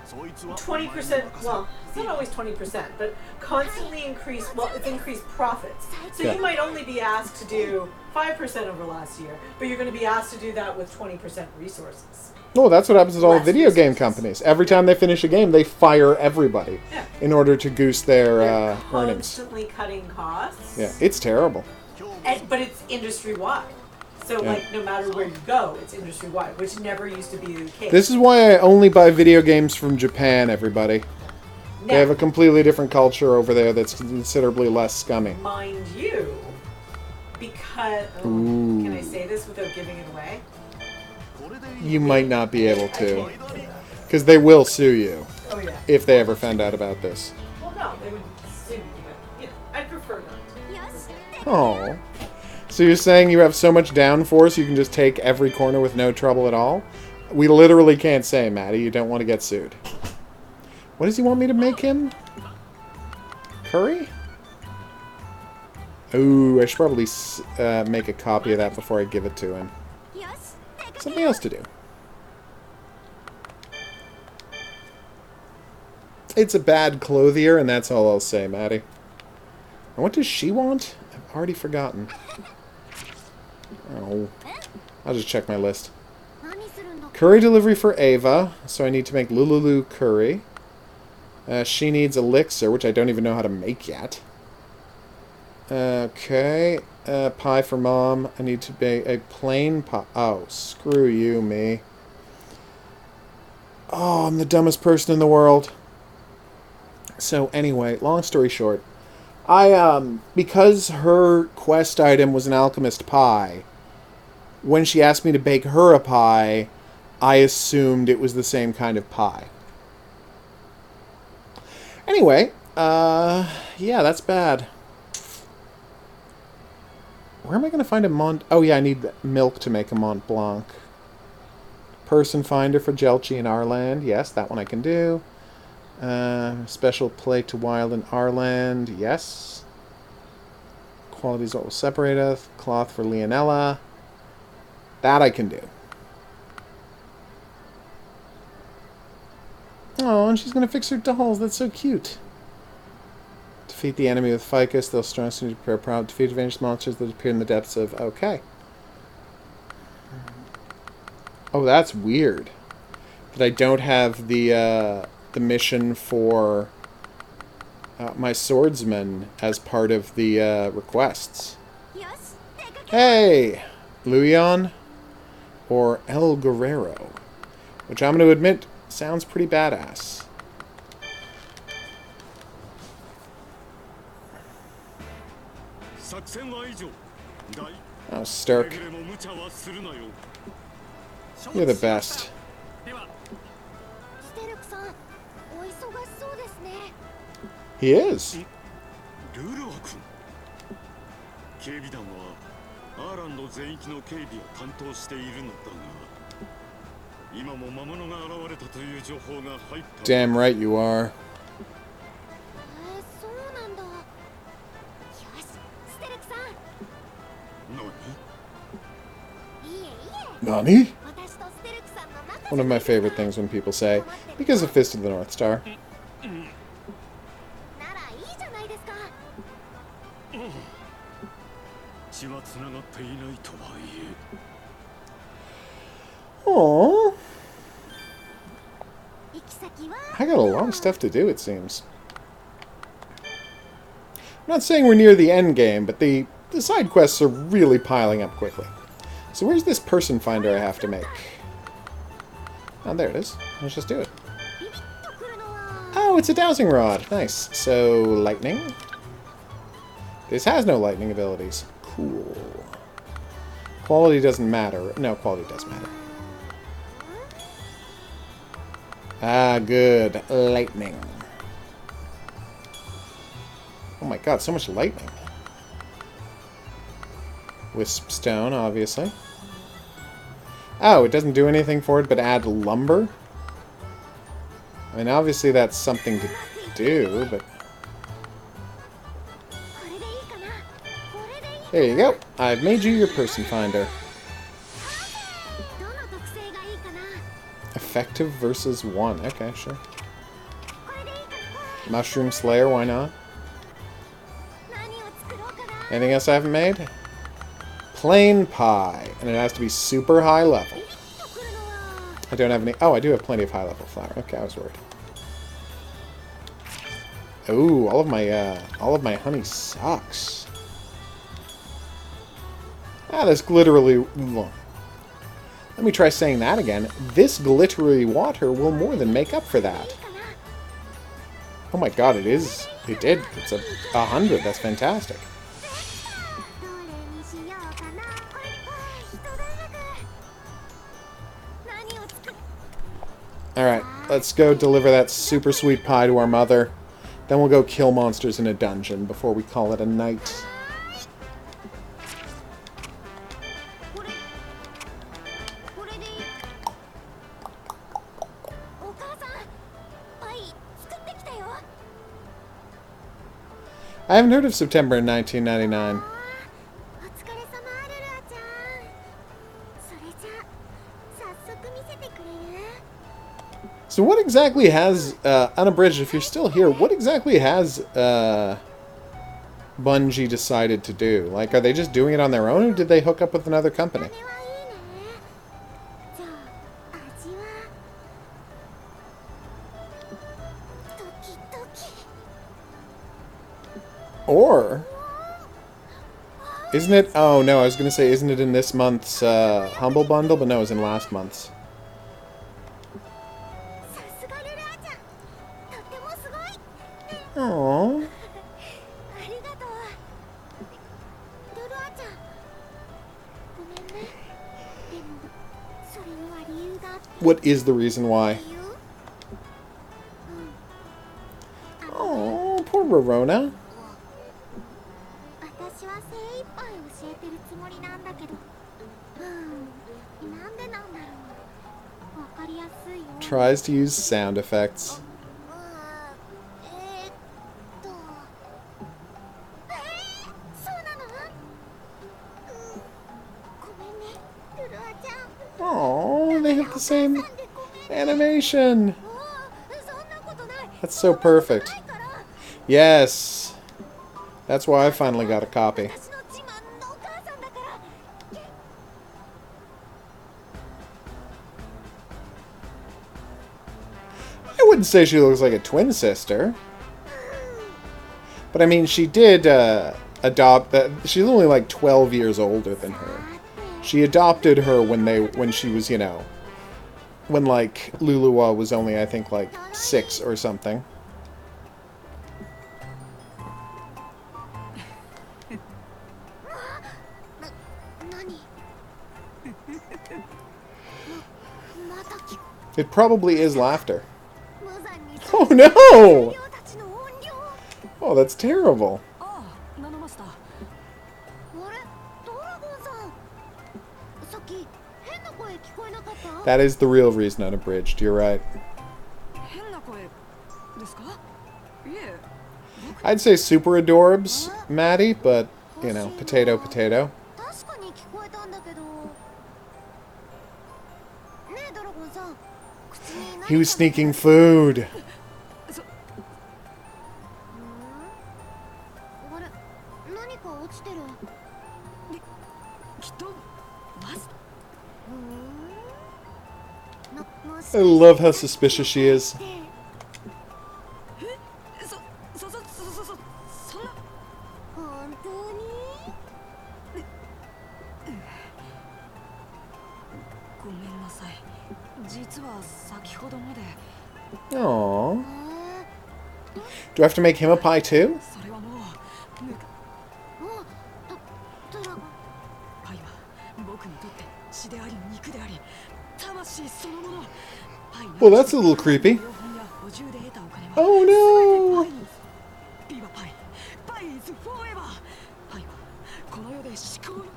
20%. Well, it's not always 20%, but constantly increase. Well, it's increased profits. So you might only be asked to do 5% over last year, but you're going to be asked to do that with 20% resources. No, that's what happens with all the video game companies. Every time they finish a game, they fire everybody in order to goose their earnings. Constantly cutting costs. Yeah, it's terrible. But it's industry-wide. So, no matter where you go, it's industry-wide, which never used to be the case. This is why I only buy video games from Japan, everybody. They have a completely different culture over there that's considerably less scummy. Mind you, because... can I say this without giving it away? You might not be able to. Because they will sue you. Oh, yeah. If they ever found out about this. Well, no, they would sue me, but, I'd prefer not. Oh. So you're saying you have so much downforce you can just take every corner with no trouble at all? We literally can't say, Maddie. You don't want to get sued. What does he want me to make him? Curry? Ooh, I should probably make a copy of that before I give it to him. Something else to do. It's a bad clothier, and that's all I'll say, Maddie. And what does she want? I've already forgotten. Oh. I'll just check my list. Curry delivery for Ava, so I need to make Lululu curry. She needs elixir, which I don't even know how to make yet. Okay. Pie for Mom. I need to bake a plain pie. Oh, screw you, me. Oh, I'm the dumbest person in the world. So, anyway, long story short. Because her quest item was an alchemist pie, when she asked me to bake her a pie, I assumed it was the same kind of pie. Anyway, yeah, that's bad. Where am I going to find a Mont... Oh, yeah, I need milk to make a Mont Blanc. Person finder for Jelchi in Arland. Yes, that one I can do. Special plate to Wild in Arland. Yes. Quality is what will separate us. Cloth for Leonella. That I can do. Oh, and she's going to fix her dolls. That's so cute. Defeat the enemy with Ficus. They'll strong soon to prepare prompt. Defeat advanced monsters that appear in the depths of... Okay. Oh, that's weird. That I don't have the mission for my swordsman as part of the requests. Hey! Luion or El Guerrero. Which I'm going to admit sounds pretty badass. Oh, Sturk. You're the best. He is. Damn right you are. Nani? One of my favorite things when people say, because of Fist of the North Star. Aww. I got a lot of stuff to do, it seems. I'm not saying we're near the end game, but the side quests are really piling up quickly. So where's this person finder I have to make? Oh, there it is. Let's just do it. Oh, it's a dowsing rod. Nice. So, lightning. This has no lightning abilities. Cool. Quality doesn't matter. No, quality does matter. Ah, good. Lightning. Oh my god, so much lightning. Wisp stone, obviously. Oh, it doesn't do anything for it but add lumber? I mean, obviously that's something to do, but... There you go. I've made you your person finder. Effective versus 1. Okay, sure. Mushroom Slayer, why not? Anything else I haven't made? Plain pie. And it has to be super high level. I don't have any... Oh, I do have plenty of high level flour. Okay, I was worried. Ooh, all of my honey sucks. Ah, this glittery... Let me try saying that again. This glittery water will more than make up for that. Oh my god, it is. It did. It's a 100. That's fantastic. Alright, let's go deliver that super sweet pie to our mother. Then we'll go kill monsters in a dungeon before we call it a night. I haven't heard of September in 1999. So what exactly has, Unabridged, if you're still here, what exactly has Bungie decided to do? Like, are they just doing it on their own, or did they hook up with another company? Or... Isn't it... Oh, no, I was going to say, isn't it in this month's Humble Bundle? But no, it was in last month's. Aww. What is the reason why? Oh, poor Rorona. Tries to use sound effects. Oh, they have the same animation. That's so perfect. Yes. That's why I finally got a copy. I wouldn't say she looks like a twin sister. But I mean, she did adopt... she's only like 12 years older than her. She adopted her when she was, you know... When, like, Lulua was only, I think, like, 6 or something. It probably is laughter. Oh no! Oh, that's terrible. That is the real reason Unabridged, you're right. I'd say super adorbs, Maddie, but, you know, potato, potato. He was sneaking food. I love how suspicious she is. Aww. Do I have to make him a pie too? Well, that's a little creepy. Oh no!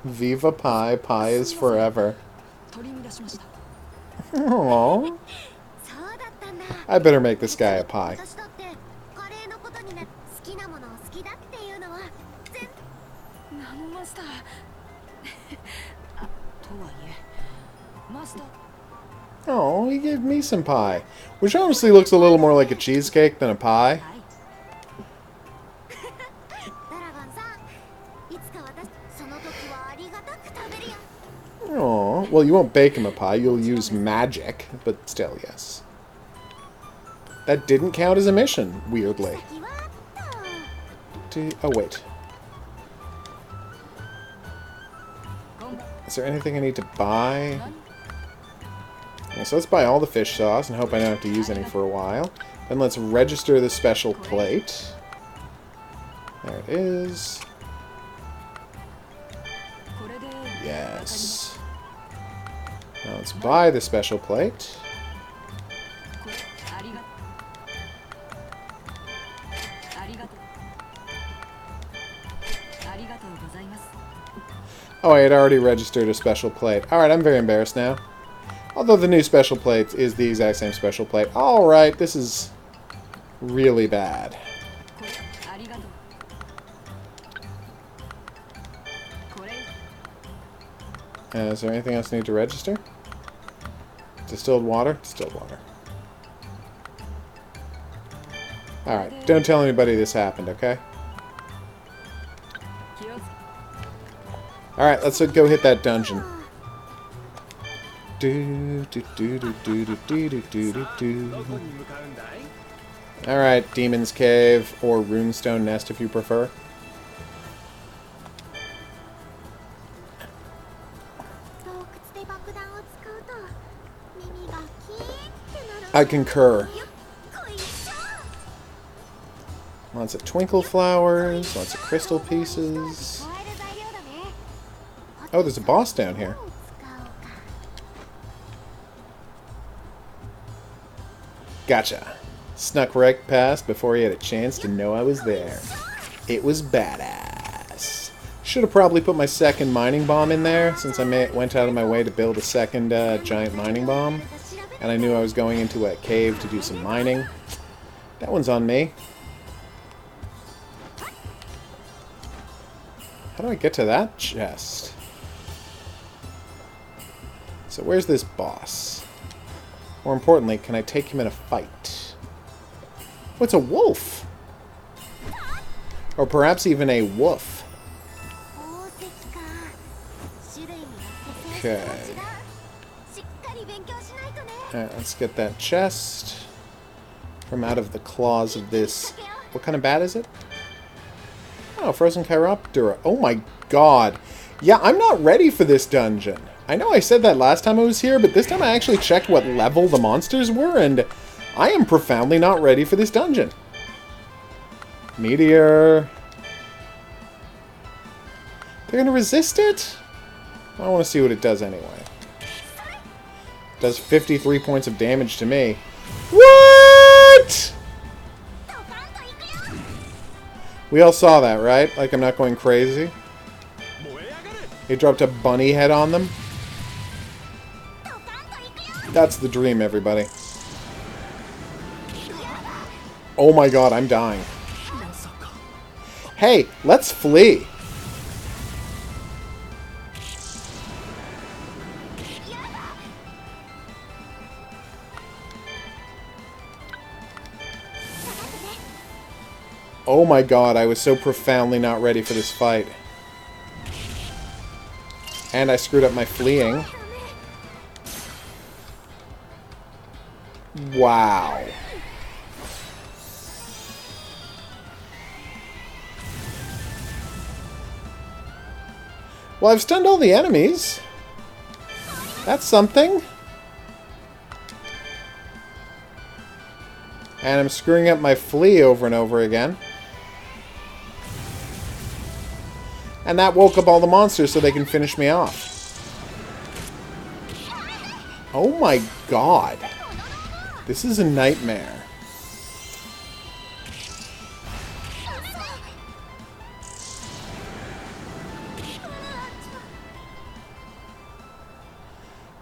Viva pie, pie is forever. Aww. I better make this guy a pie. Oh, he gave me some pie. Which honestly looks a little more like a cheesecake than a pie. Oh, well, you won't bake him a pie. You'll use magic. But still, yes. That didn't count as a mission, weirdly. Oh, wait. Is there anything I need to buy? Yeah, so let's buy all the fish sauce and hope I don't have to use any for a while. Then let's register the special plate. There it is. Yes. Now let's buy the special plate. Oh, I had already registered a special plate. Alright, I'm very embarrassed now. Although the new special plate is the exact same special plate. Alright, this is really bad. Is there anything else I need to register? Distilled water? Distilled water. Alright, don't tell anybody this happened, okay? Alright, let's go hit that dungeon. Alright, Demon's Cave, or Runestone Nest if you prefer. I concur. Lots of twinkle flowers, lots of crystal pieces. Oh, there's a boss down here. Gotcha. Snuck right past before he had a chance to know I was there. It was badass. Should have probably put my second mining bomb in there, since I went out of my way to build a second giant mining bomb. And I knew I was going into a cave to do some mining. That one's on me. How do I get to that chest? So where's this boss? More importantly, can I take him in a fight? Oh, it's a wolf! Or perhaps even a woof. Okay. Alright, let's get that chest from out of the claws of this... What kind of bat is it? Oh, frozen chiroptera. Oh my god. Yeah, I'm not ready for this dungeon. I know I said that last time I was here, but this time I actually checked what level the monsters were, and I am profoundly not ready for this dungeon. Meteor. They're gonna resist it? I want to see what it does anyway. It does 53 points of damage to me. What?! We all saw that, right? Like I'm not going crazy. He dropped a bunny head on them. That's the dream, everybody. Oh my god, I'm dying. Hey, let's flee. Oh my god, I was so profoundly not ready for this fight. And I screwed up my fleeing. Wow. Well, I've stunned all the enemies. That's something. And I'm screwing up my flea over and over again. And that woke up all the monsters so they can finish me off. Oh my god. This is a nightmare.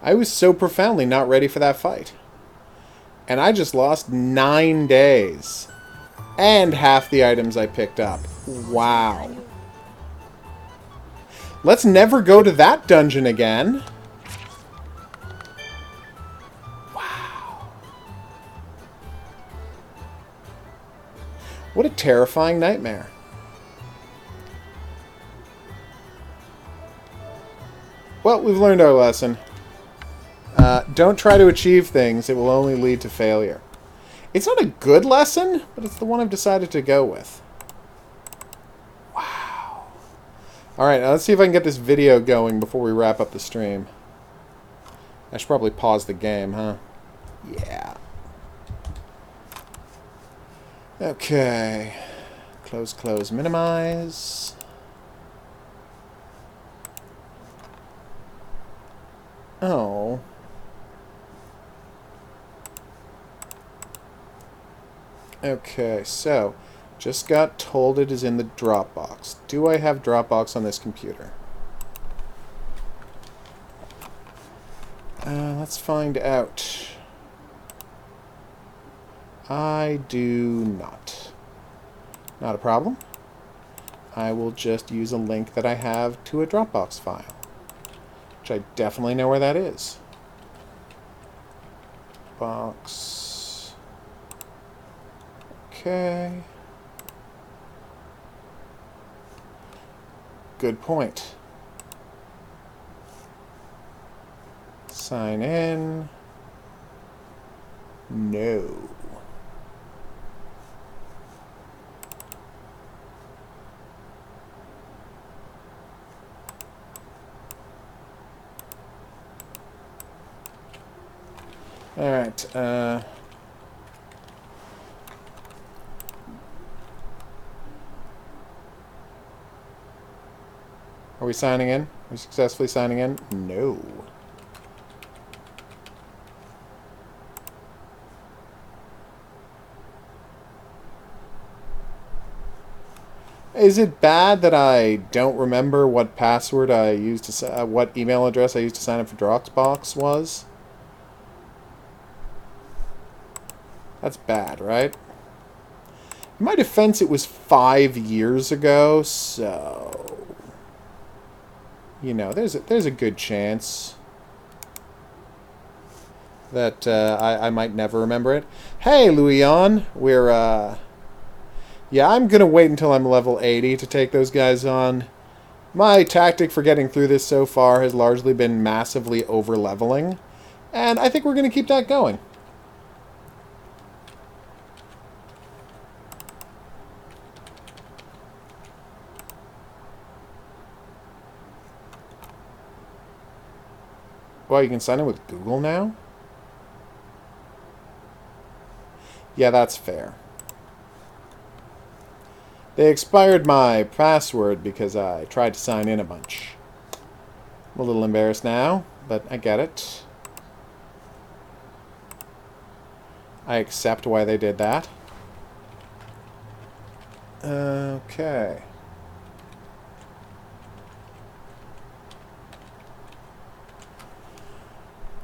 I was so profoundly not ready for that fight. And I just lost 9 days. And half the items I picked up. Wow. Let's never go to that dungeon again. Wow. What a terrifying nightmare. Well, we've learned our lesson. Don't try to achieve things. It will only lead to failure. It's not a good lesson, but it's the one I've decided to go with. Wow. Alright, now let's see if I can get this video going before we wrap up the stream. I should probably pause the game, huh? Yeah. Okay. Close, close, minimize. Oh. Okay, so just got told it is in the Dropbox. Do I have Dropbox on this computer? Let's find out. I do not. Not a problem. I will just use a link that I have to a Dropbox file, which I definitely know where that is. Box. Okay. Good point. Sign in. No. All right. Are we signing in? Are we successfully signing in? No. Is it bad that I don't remember what password I used to what email address I used to sign up for Dropbox was? That's bad, right? In my defense, it was 5 years ago, so you know, there's a good chance that I might never remember it. Hey, Louion, we're yeah, I'm gonna wait until I'm level 80 to take those guys on. My tactic for getting through this so far has largely been massively over-leveling, and I think we're gonna keep that going. Well, you can sign in with Google now? Yeah, that's fair. They expired my password because I tried to sign in a bunch. I'm a little embarrassed now, but I get it. I accept why they did that. Okay.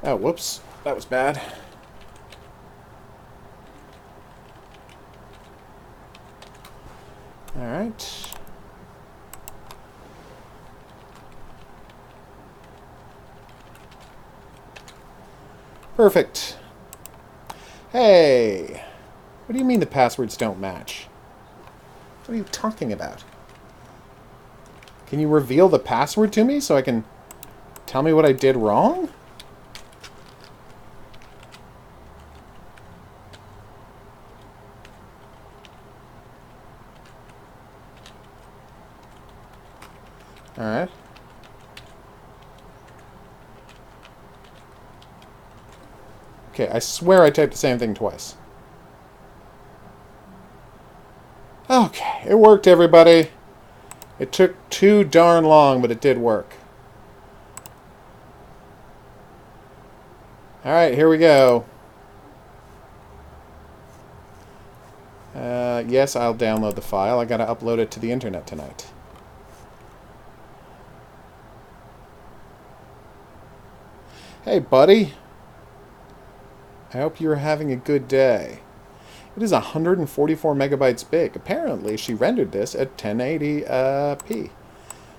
Oh, whoops. That was bad. Alright. Perfect. Hey! What do you mean the passwords don't match? What are you talking about? Can you reveal the password to me so I can tell me what I did wrong? Alright. Okay, I swear I typed the same thing twice. Okay, it worked, everybody. It took too darn long, but it did work. Alright, here we go. Yes, I'll download the file. I gotta upload it to the internet tonight. Hey, buddy. I hope you're having a good day. It is 144 megabytes big. Apparently, she rendered this at 1080p.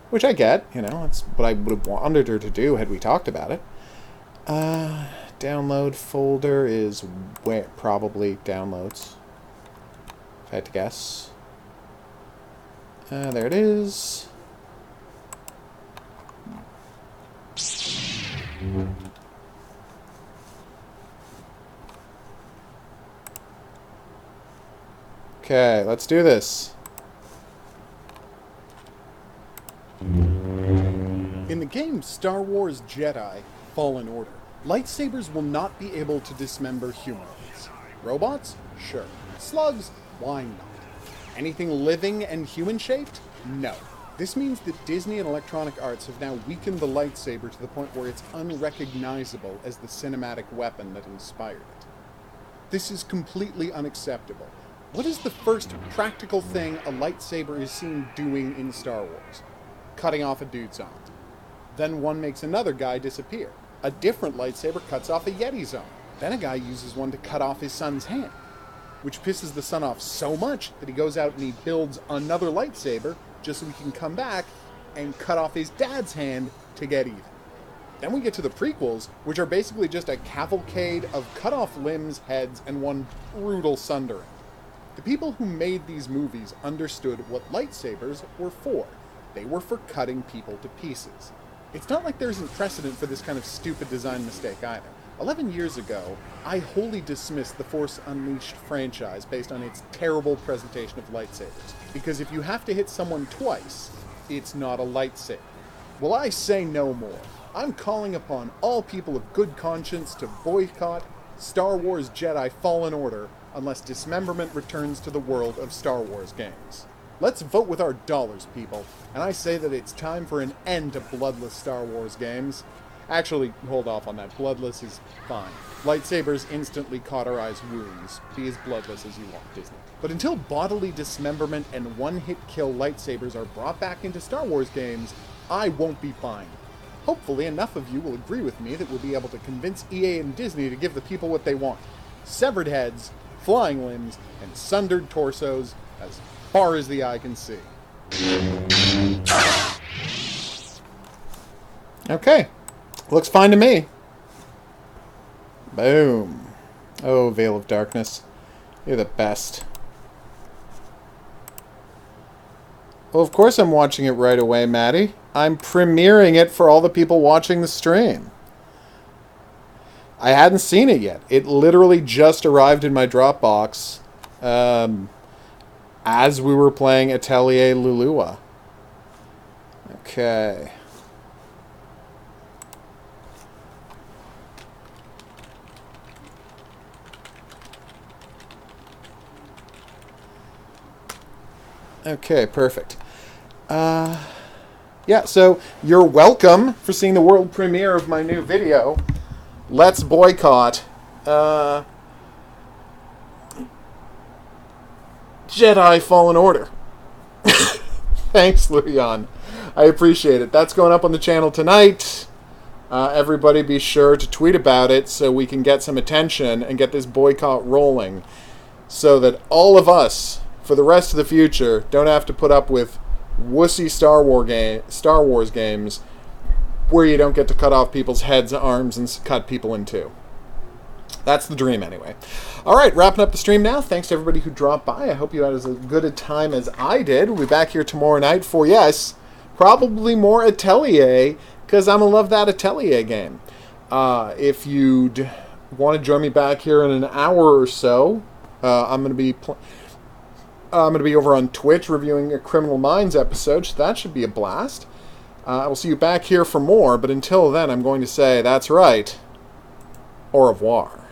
Which I get, you know, that's what I would have wanted her to do had we talked about it. Download folder is where probably downloads. If I had to guess. There it is. Okay, let's do this. In the game Star Wars Jedi Fallen Order, lightsabers will not be able to dismember humanoids. Robots? Sure. Slugs? Why not? Anything living and human-shaped? No. This means that Disney and Electronic Arts have now weakened the lightsaber to the point where it's unrecognizable as the cinematic weapon that inspired it. This is completely unacceptable. What is the first practical thing a lightsaber is seen doing in Star Wars? Cutting off a dude's arm. Then one makes another guy disappear. A different lightsaber cuts off a Yeti's arm. Then a guy uses one to cut off his son's hand, which pisses the son off so much that he goes out and he builds another lightsaber just so he can come back and cut off his dad's hand to get even. Then we get to the prequels, which are basically just a cavalcade of cut off limbs, heads, and one brutal sundering. The people who made these movies understood what lightsabers were for. They were for cutting people to pieces. It's not like there isn't precedent for this kind of stupid design mistake either. 11 years ago, I wholly dismissed the Force Unleashed franchise based on its terrible presentation of lightsabers. Because if you have to hit someone twice, it's not a lightsaber. Well, I say no more. I'm calling upon all people of good conscience to boycott Star Wars Jedi Fallen Order unless dismemberment returns to the world of Star Wars games. Let's vote with our dollars, people, and I say that it's time for an end to bloodless Star Wars games. Actually, hold off on that. Bloodless is fine. Lightsabers instantly cauterize wounds. Be as bloodless as you want, Disney. But until bodily dismemberment and one-hit kill lightsabers are brought back into Star Wars games, I won't be fine. Hopefully enough of you will agree with me that we'll be able to convince EA and Disney to give the people what they want. Severed heads, flying limbs, and sundered torsos as far as the eye can see. Okay. Looks fine to me. Boom. Oh, Veil of Darkness. You're the best. Well, of course I'm watching it right away, Maddie. I'm premiering it for all the people watching the stream. I hadn't seen it yet. It literally just arrived in my Dropbox as we were playing Atelier Lulua. Okay. Okay, perfect. Yeah, so you're welcome for seeing the world premiere of my new video. Let's boycott Jedi Fallen Order. Thanks, Luyan. I appreciate it. That's going up on the channel tonight. Everybody be sure to tweet about it so we can get some attention and get this boycott rolling so that all of us, for the rest of the future, don't have to put up with wussy Star Wars games where you don't get to cut off people's heads, arms, and cut people in two. That's the dream, anyway. All right, wrapping up the stream now. Thanks to everybody who dropped by. I hope you had as good a time as I did. We'll be back here tomorrow night for, yes, probably more Atelier, because I'm going to love that Atelier game. If you'd want to join me back here in an hour or so, I'm going to be over on Twitch reviewing a Criminal Minds episode, so that should be a blast. I will see you back here for more, but until then I'm going to say, that's right, au revoir.